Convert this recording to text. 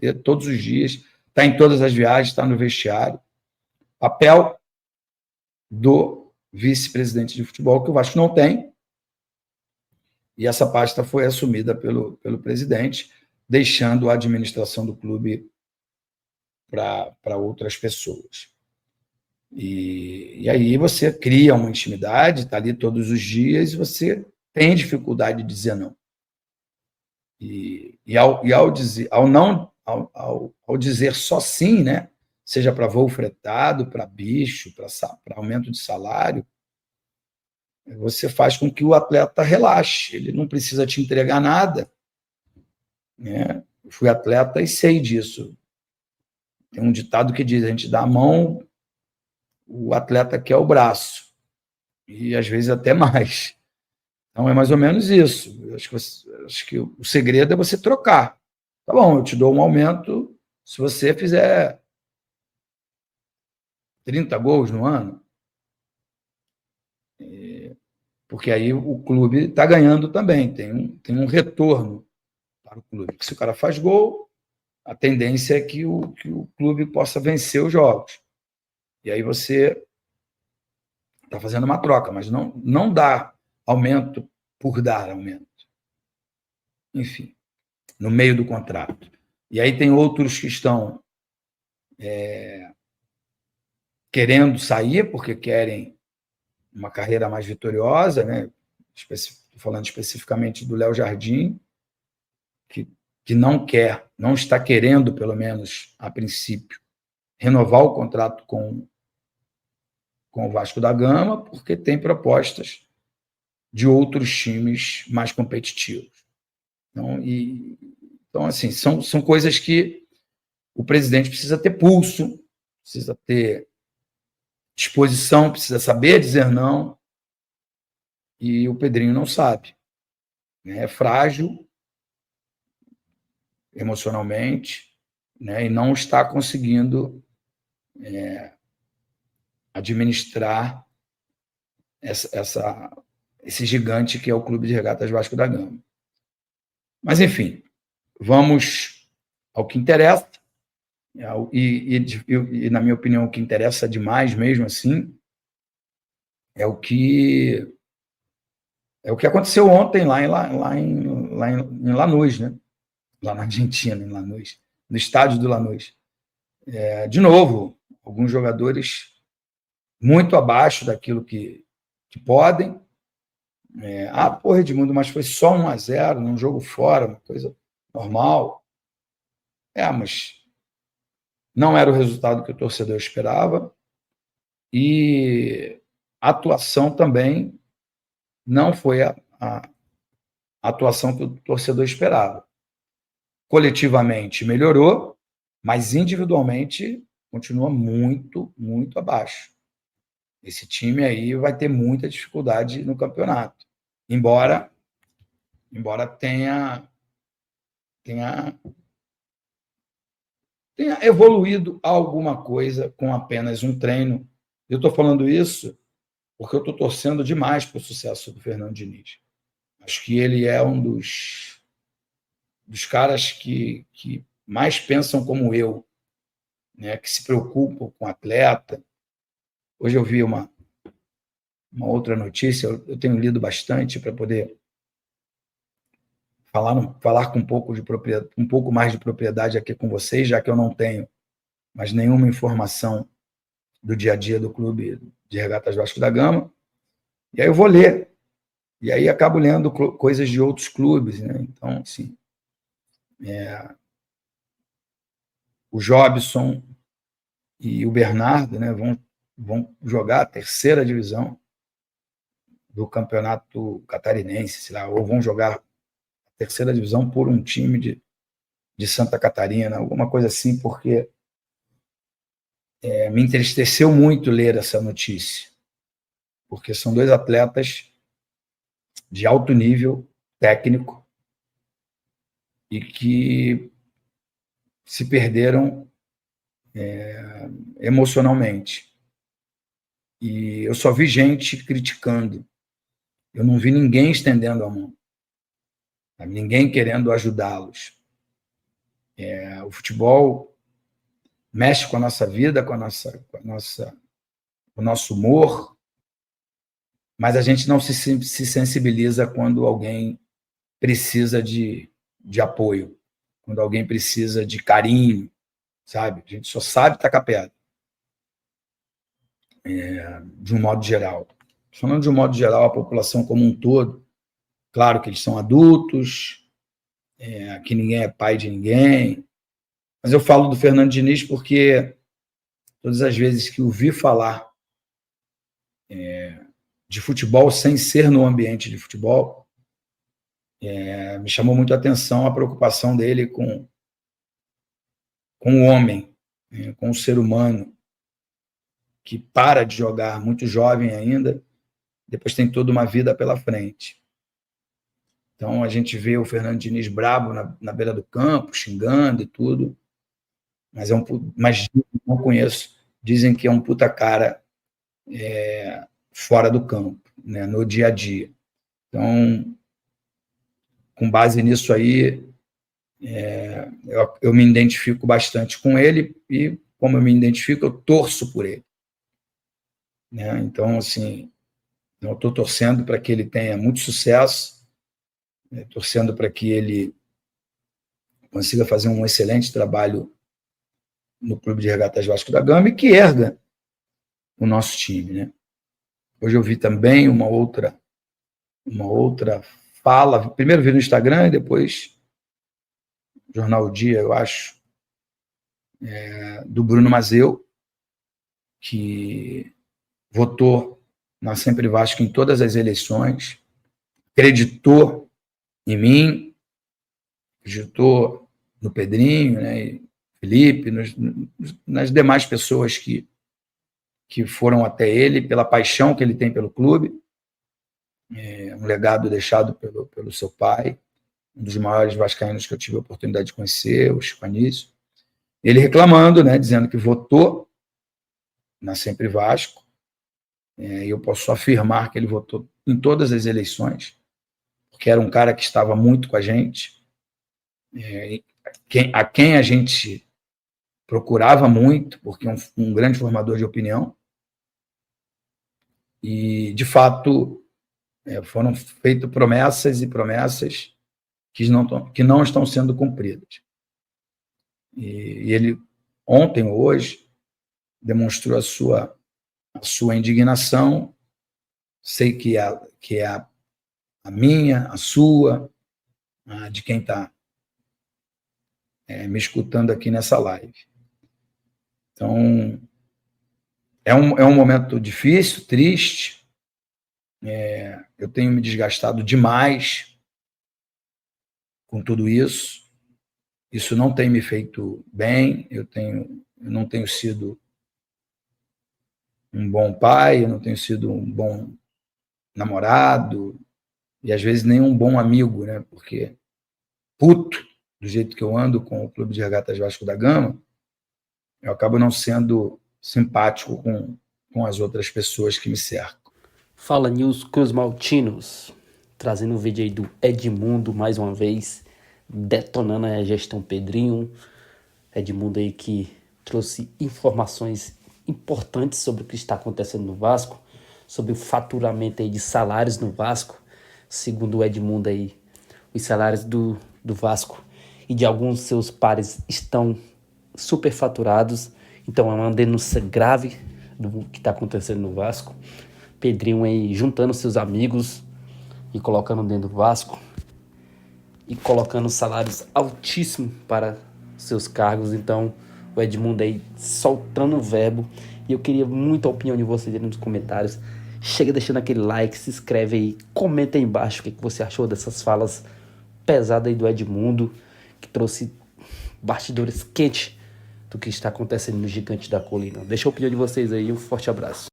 ter todos os dias, está em todas as viagens, está no vestiário. Papel do vice-presidente de futebol, que o Vasco não tem, e essa pasta foi assumida pelo presidente, deixando a administração do clube para outras pessoas. E aí você cria uma intimidade, está ali todos os dias, e você tem dificuldade de dizer não. Ao dizer só sim, né, seja para voo fretado, para bicho, para aumento de salário, você faz com que o atleta relaxe, ele não precisa te entregar nada. Né? Eu fui atleta e sei disso. Tem um ditado que diz, a gente dá a mão, o atleta quer o braço, e às vezes até mais. Então é mais ou menos isso. Eu acho que o segredo é você trocar. Tá bom, eu te dou um aumento se você fizer 30 gols no ano, porque aí o clube está ganhando também, tem um retorno para o clube. Se o cara faz gol, a tendência é que o clube possa vencer os jogos. E aí você está fazendo uma troca, mas não dá aumento por dar aumento. Enfim, no meio do contrato. E aí tem outros que estão querendo sair porque querem uma carreira mais vitoriosa, né? Estou falando especificamente do Léo Jardim, que não está querendo, pelo menos a princípio, renovar o contrato com o Vasco da Gama, porque tem propostas de outros times mais competitivos. Então assim, são coisas que o presidente precisa ter pulso, precisa ter disposição, precisa saber dizer não, e o Pedrinho não sabe. É frágil emocionalmente, né, e não está conseguindo administrar esse gigante que é o Clube de Regatas Vasco da Gama. Mas, enfim, vamos ao que interessa, e na minha opinião, o que interessa demais mesmo assim é o que aconteceu ontem lá em Lanús, né? Lá na Argentina, em Lanús, no estádio do Lanús. De novo, alguns jogadores muito abaixo daquilo que podem. Pô, Edmundo, mas foi só 1-0 num jogo fora, uma coisa normal. Mas não era o resultado que o torcedor esperava, e a atuação também não foi a atuação que o torcedor esperava. Coletivamente melhorou, mas individualmente continua muito, muito abaixo. Esse time aí vai ter muita dificuldade no campeonato, embora tenha evoluído alguma coisa com apenas um treino. Eu estou falando isso porque eu estou torcendo demais para o sucesso do Fernando Diniz. Acho que ele é um dos caras que mais pensam como eu, né, que se preocupam com o atleta. Hoje eu vi uma outra notícia, eu tenho lido bastante para poder falar com um pouco mais de propriedade aqui com vocês, já que eu não tenho mais nenhuma informação do dia a dia do Clube de Regatas Vasco da Gama. E aí eu vou ler, e aí acabo lendo coisas de outros clubes, né? Então, assim, o Jobson e o Bernardo, né, vão jogar a terceira divisão do campeonato catarinense, sei lá, ou vão jogar a terceira divisão por um time de Santa Catarina, alguma coisa assim, porque me entristeceu muito ler essa notícia, porque são dois atletas de alto nível técnico e que se perderam emocionalmente. E eu só vi gente criticando. Eu não vi ninguém estendendo a mão. Ninguém querendo ajudá-los. O futebol mexe com a nossa vida, com o nosso humor, mas a gente não se sensibiliza quando alguém precisa de apoio, quando alguém precisa de carinho, sabe? A gente só sabe tacar pedra, de um modo geral. Falando de um modo geral, a população como um todo, claro que eles são adultos, que ninguém é pai de ninguém, mas eu falo do Fernando Diniz porque todas as vezes que ouvi falar de futebol sem ser no ambiente de futebol, me chamou muito a atenção a preocupação dele com o homem, com o ser humano, que para de jogar muito jovem ainda, depois tem toda uma vida pela frente. Então a gente vê o Fernando Diniz brabo na beira do campo, xingando e tudo, mas não conheço, dizem que é um puta cara fora do campo, né, no dia a dia. Então, com base nisso aí, eu me identifico bastante com ele e, como eu me identifico, eu torço por ele. Né? Então, assim, eu estou torcendo para que ele tenha muito sucesso, torcendo para que ele consiga fazer um excelente trabalho no Clube de Regatas Vasco da Gama e que erga o nosso time. Né? Hoje eu vi também uma outra fala, primeiro vi no Instagram e depois no Jornal O Dia, eu acho, do Bruno Mazeu, que votou na Sempre Vasco em todas as eleições, acreditou em mim, acreditou no Pedrinho, né, e Felipe, nas demais pessoas que foram até ele, pela paixão que ele tem pelo clube, um legado deixado pelo seu pai, um dos maiores vascaínos que eu tive a oportunidade de conhecer, o Chico Anísio. Ele reclamando, né, dizendo que votou na Sempre Vasco, e eu posso afirmar que ele votou em todas as eleições, porque era um cara que estava muito com a gente, a quem a gente procurava muito, porque é um grande formador de opinião, e, de fato, foram feitas promessas e promessas que não estão sendo cumpridas. E ele, ontem ou hoje, demonstrou a sua indignação, sei que é a minha, a sua, a de quem está me escutando aqui nessa live. Então, é um momento difícil, triste, eu tenho me desgastado demais com tudo isso, isso não tem me feito bem, eu não tenho sido um bom pai, eu não tenho sido um bom namorado, e às vezes nem um bom amigo, né? Porque puto, do jeito que eu ando com o Clube de Regatas Vasco da Gama, eu acabo não sendo simpático com as outras pessoas que me cercam. Fala News Cruzmaltinos, trazendo o vídeo aí do Edmundo mais uma vez, detonando a gestão Pedrinho. Edmundo aí que trouxe informações importantes sobre o que está acontecendo no Vasco, sobre o faturamento aí de salários no Vasco. Segundo o Edmundo aí, os salários do Vasco e de alguns seus pares estão superfaturados. Então é uma denúncia grave do que está acontecendo no Vasco. Pedrinho aí juntando seus amigos e colocando dentro do Vasco e colocando salários altíssimos para seus cargos. Então o Edmundo aí soltando o verbo, e eu queria muito a opinião de vocês aí nos comentários. Chega deixando aquele like, se inscreve aí, comenta aí embaixo o que você achou dessas falas pesadas aí do Edmundo, que trouxe bastidores quentes do que está acontecendo no Gigante da Colina. Deixa a opinião de vocês aí, um forte abraço.